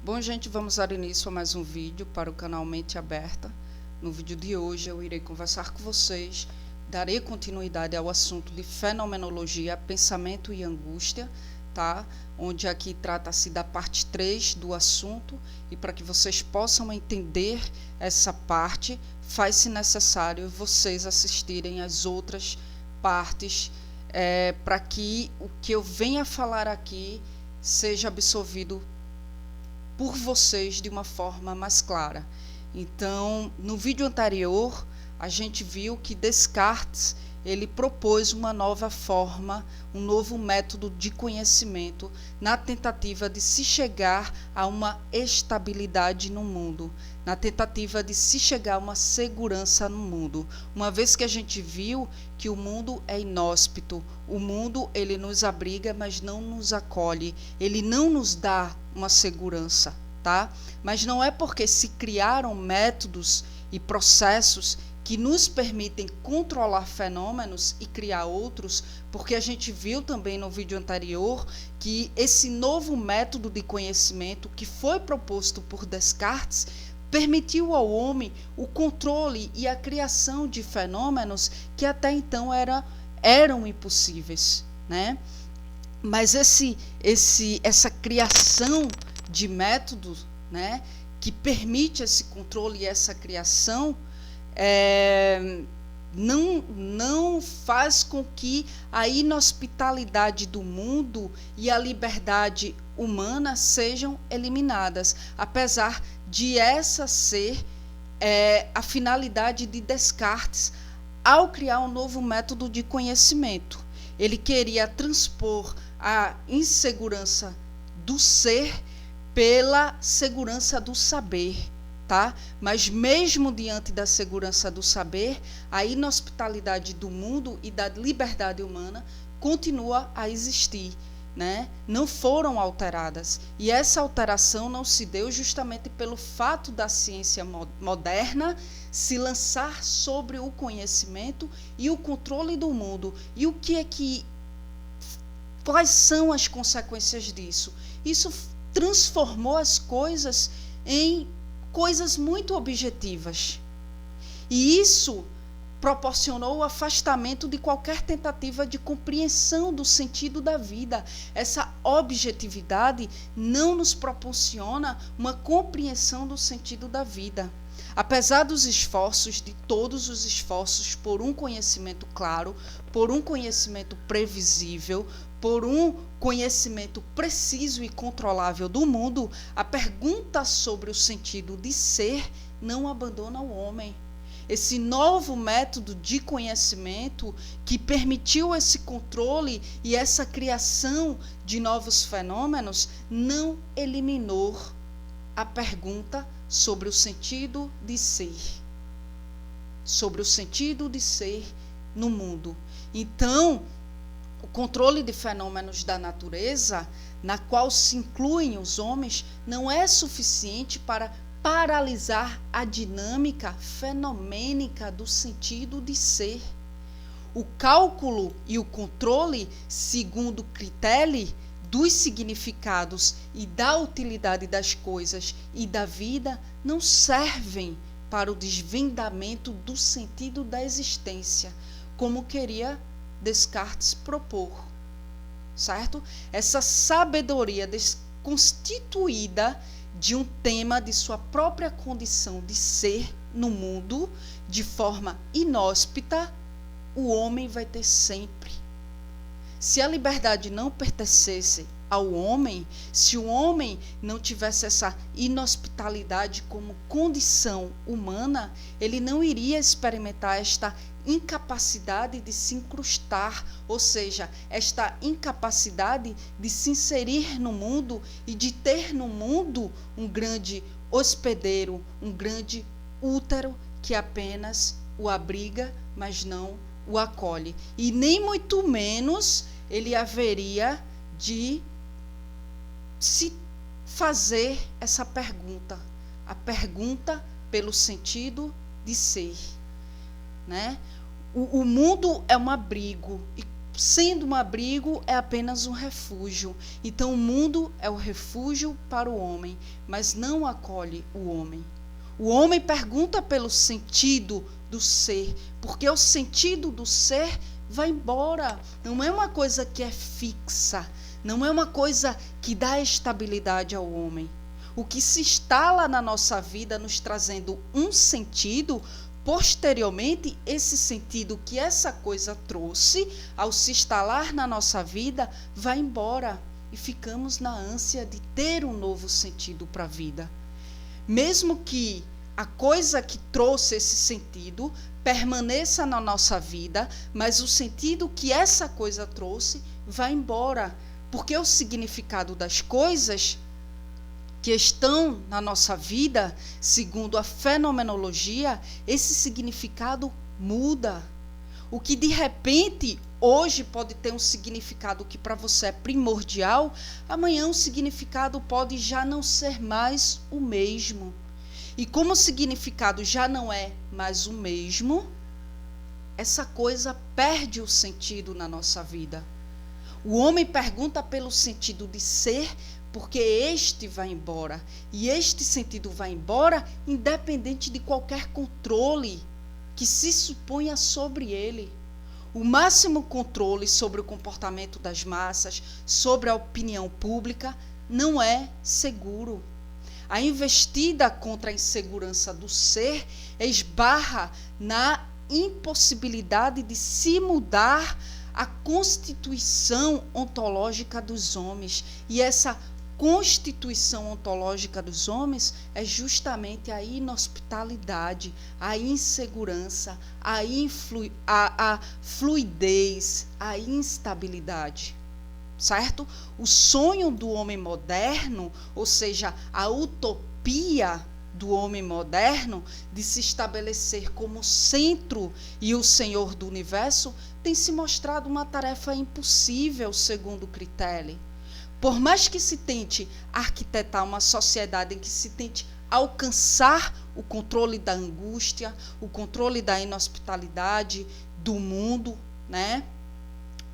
Bom, gente, vamos dar início a mais um vídeo para o canal Mente Aberta. No vídeo de hoje eu irei conversar com vocês, darei continuidade ao assunto de fenomenologia, pensamento e angústia, tá? Onde aqui trata-se da parte 3 do assunto, e para que vocês possam entender essa parte, faz-se necessário vocês assistirem as outras partes, para que o que eu venha falar aqui seja absorvido por vocês de uma forma mais clara. Então, no vídeo anterior, a gente viu que Descartes ele propôs uma nova forma, um novo método de conhecimento na tentativa de se chegar a uma estabilidade no mundo, na tentativa de se chegar a uma segurança no mundo. Uma vez que a gente viu que o mundo é inóspito, o mundo ele nos abriga, mas não nos acolhe, ele não nos dá uma segurança, tá? Mas não é porque se criaram métodos e processos que nos permitem controlar fenômenos e criar outros, porque a gente viu também no vídeo anterior que esse novo método de conhecimento que foi proposto por Descartes permitiu ao homem o controle e a criação de fenômenos que até então eram impossíveis, né? Mas essa criação de métodos, né, que permite esse controle e essa criação, não faz com que a inhospitalidade do mundo e a liberdade humana sejam eliminadas, apesar de essa ser a finalidade de Descartes ao criar um novo método de conhecimento. Ele queria transpor a insegurança do ser pela segurança do saber, tá? Mas mesmo diante da segurança do saber, a inhospitalidade do mundo e da liberdade humana continua a existir, né? Não foram alteradas. E essa alteração não se deu justamente pelo fato da ciência moderna se lançar sobre o conhecimento e o controle do mundo. E o que é que... Quais são as consequências disso? Isso transformou as coisas em coisas muito objetivas. E isso proporcionou o afastamento de qualquer tentativa de compreensão do sentido da vida. Essa objetividade não nos proporciona uma compreensão do sentido da vida. Apesar dos esforços, de todos os esforços por um conhecimento claro, por um conhecimento previsível, por um conhecimento preciso e controlável do mundo, a pergunta sobre o sentido de ser não abandona o homem. Esse novo método de conhecimento que permitiu esse controle e essa criação de novos fenômenos não eliminou a pergunta sobre o sentido de ser. Sobre o sentido de ser no mundo. Então, o controle de fenômenos da natureza, na qual se incluem os homens, não é suficiente para paralisar a dinâmica fenomênica do sentido de ser. O cálculo e o controle, segundo Critelli, dos significados e da utilidade das coisas e da vida, não servem para o desvendamento do sentido da existência, como queria Descartes propor, certo? Essa sabedoria desconstituída de um tema de sua própria condição de ser no mundo, de forma inóspita, o homem vai ter sempre. Se a liberdade não pertencesse ao homem, se o homem não tivesse essa inhospitalidade como condição humana, ele não iria experimentar esta incapacidade de se incrustar, ou seja, esta incapacidade de se inserir no mundo e de ter no mundo um grande hospedeiro, um grande útero que apenas o abriga, mas não o acolhe. E nem muito menos ele haveria de se fazer essa pergunta, a pergunta pelo sentido de ser, né? O mundo é um abrigo, e sendo um abrigo, é apenas um refúgio. Então o mundo é o refúgio para o homem, mas não acolhe o homem. O homem pergunta pelo sentido do ser, porque o sentido do ser vai embora. Não é uma coisa que é fixa, não é uma coisa que dá estabilidade ao homem. O que se instala na nossa vida, nos trazendo um sentido, posteriormente, esse sentido que essa coisa trouxe, ao se instalar na nossa vida, vai embora e ficamos na ânsia de ter um novo sentido para a vida. Mesmo que a coisa que trouxe esse sentido permaneça na nossa vida, mas o sentido que essa coisa trouxe vai embora, porque o significado das coisas que estão na nossa vida, segundo a fenomenologia, esse significado muda. O que de repente hoje pode ter um significado que para você é primordial, amanhã o significado pode já não ser mais o mesmo. E como o significado já não é mais o mesmo, essa coisa perde o sentido na nossa vida. O homem pergunta pelo sentido de ser, porque este vai embora. E este sentido vai embora independente de qualquer controle que se suponha sobre ele. O máximo controle sobre o comportamento das massas, sobre a opinião pública, não é seguro. A investida contra a insegurança do ser esbarra na impossibilidade de se mudar a constituição ontológica dos homens. E essa constituição ontológica dos homens é justamente a inhospitalidade, a insegurança, a fluidez, a instabilidade. Certo? O sonho do homem moderno, ou seja, a utopia do homem moderno de se estabelecer como centro e o senhor do universo, tem se mostrado uma tarefa impossível, segundo Critelli. Por mais que se tente arquitetar uma sociedade em que se tente alcançar o controle da angústia, o controle da inhospitalidade do mundo, né?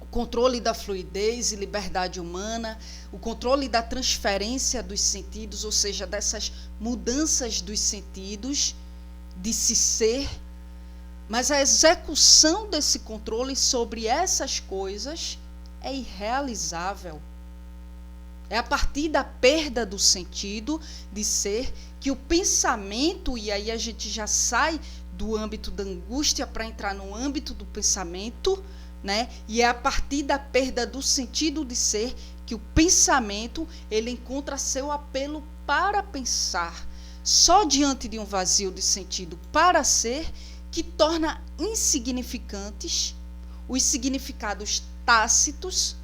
O controle da fluidez e liberdade humana, o controle da transferência dos sentidos, ou seja, dessas mudanças dos sentidos, de se ser, mas a execução desse controle sobre essas coisas é irrealizável. É a partir da perda do sentido de ser que o pensamento, e aí a gente já sai do âmbito da angústia para entrar no âmbito do pensamento, né? E é a partir da perda do sentido de ser que o pensamento ele encontra seu apelo para pensar. Só diante de um vazio de sentido para ser que torna insignificantes os significados tácitos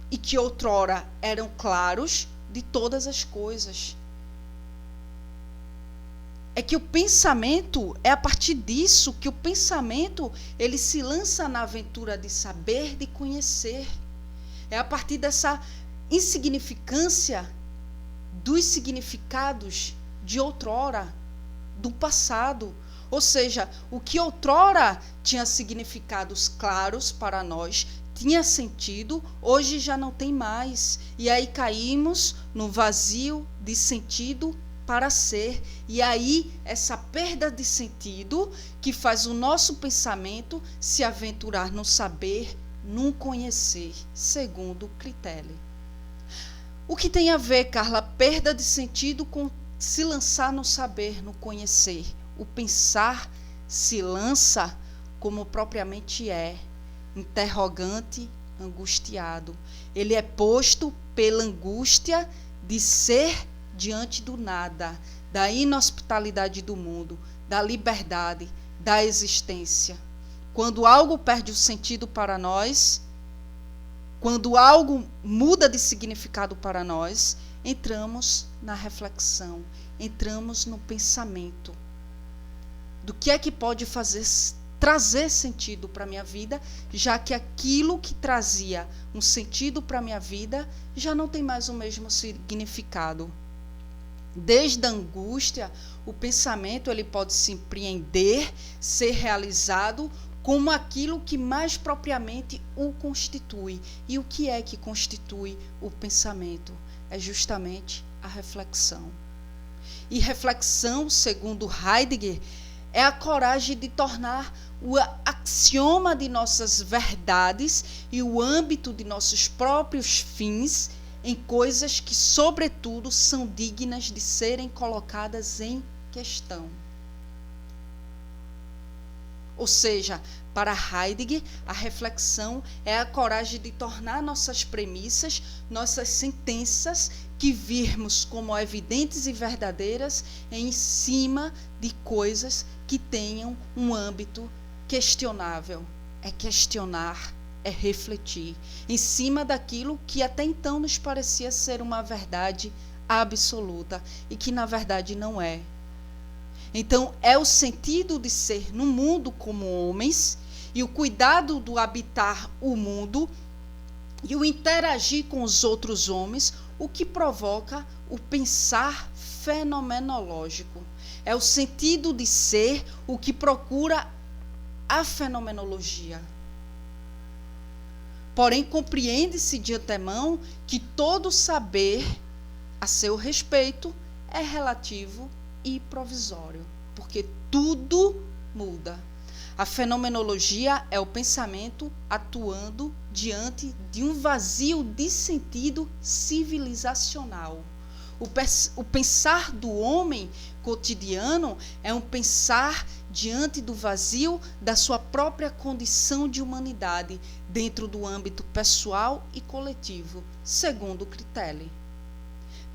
e que outrora eram claros de todas as coisas. É que o pensamento, é a partir disso que o pensamento ele se lança na aventura de saber, de conhecer. É a partir dessa insignificância dos significados de outrora, do passado. Ou seja, o que outrora tinha significados claros para nós, tinha sentido, hoje já não tem mais. E aí caímos no vazio de sentido para ser. E aí essa perda de sentido que faz o nosso pensamento se aventurar no saber, no conhecer, segundo Critelli. O que tem a ver, Carla, perda de sentido com se lançar no saber, no conhecer? O pensar se lança como propriamente é, interrogante, angustiado. Ele é posto pela angústia de ser diante do nada, da inhospitalidade do mundo, da liberdade, da existência. Quando algo perde o sentido para nós, quando algo muda de significado para nós, entramos na reflexão, entramos no pensamento do que é que pode trazer sentido para a minha vida, já que aquilo que trazia um sentido para a minha vida já não tem mais o mesmo significado. Desde a angústia, o pensamento ele pode se empreender, ser realizado como aquilo que mais propriamente o constitui. E o que é que constitui o pensamento? É justamente a reflexão. E reflexão, segundo Heidegger, é a coragem de tornar o axioma de nossas verdades e o âmbito de nossos próprios fins em coisas que, sobretudo, são dignas de serem colocadas em questão. Ou seja, para Heidegger, a reflexão é a coragem de tornar nossas premissas, nossas sentenças, que virmos como evidentes e verdadeiras, em cima de coisas que tenham um âmbito questionável. É questionar, é refletir, em cima daquilo que até então nos parecia ser uma verdade absoluta e que na verdade não é. Então, é o sentido de ser no mundo como homens e o cuidado do habitar o mundo e o interagir com os outros homens, o que provoca o pensar fenomenológico. É o sentido de ser o que procura a fenomenologia. Porém, compreende-se de antemão que todo saber a seu respeito é relativo e provisório, porque tudo muda. A fenomenologia é o pensamento atuando diante de um vazio de sentido civilizacional. O pensar do homem cotidiano é um pensar diante do vazio da sua própria condição de humanidade, dentro do âmbito pessoal e coletivo, segundo Critelli.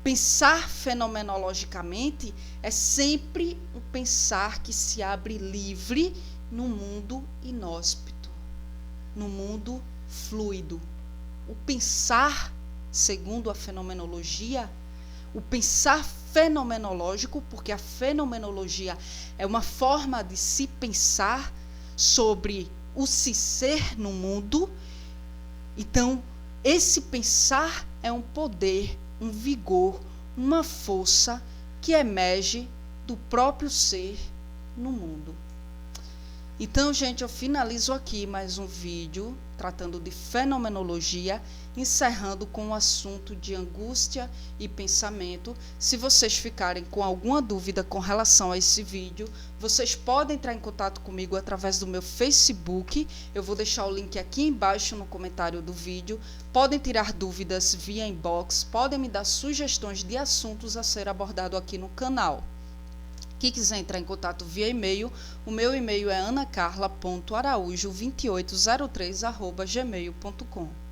Pensar fenomenologicamente é sempre um pensar que se abre livre no mundo inóspito, no mundo fluido. O pensar, segundo a fenomenologia, o pensar fenomenológico, porque a fenomenologia é uma forma de se pensar sobre o se ser no mundo. Então, esse pensar é um poder, um vigor, uma força que emerge do próprio ser no mundo. Então, gente, eu finalizo aqui mais um vídeo tratando de fenomenologia, encerrando com o assunto de angústia e pensamento. Se vocês ficarem com alguma dúvida com relação a esse vídeo, vocês podem entrar em contato comigo através do meu Facebook. Eu vou deixar o link aqui embaixo no comentário do vídeo. Podem tirar dúvidas via inbox, podem me dar sugestões de assuntos a ser abordado aqui no canal. Quem quiser entrar em contato via e-mail, o meu e-mail é anacarla.araújo2803@gmail.com.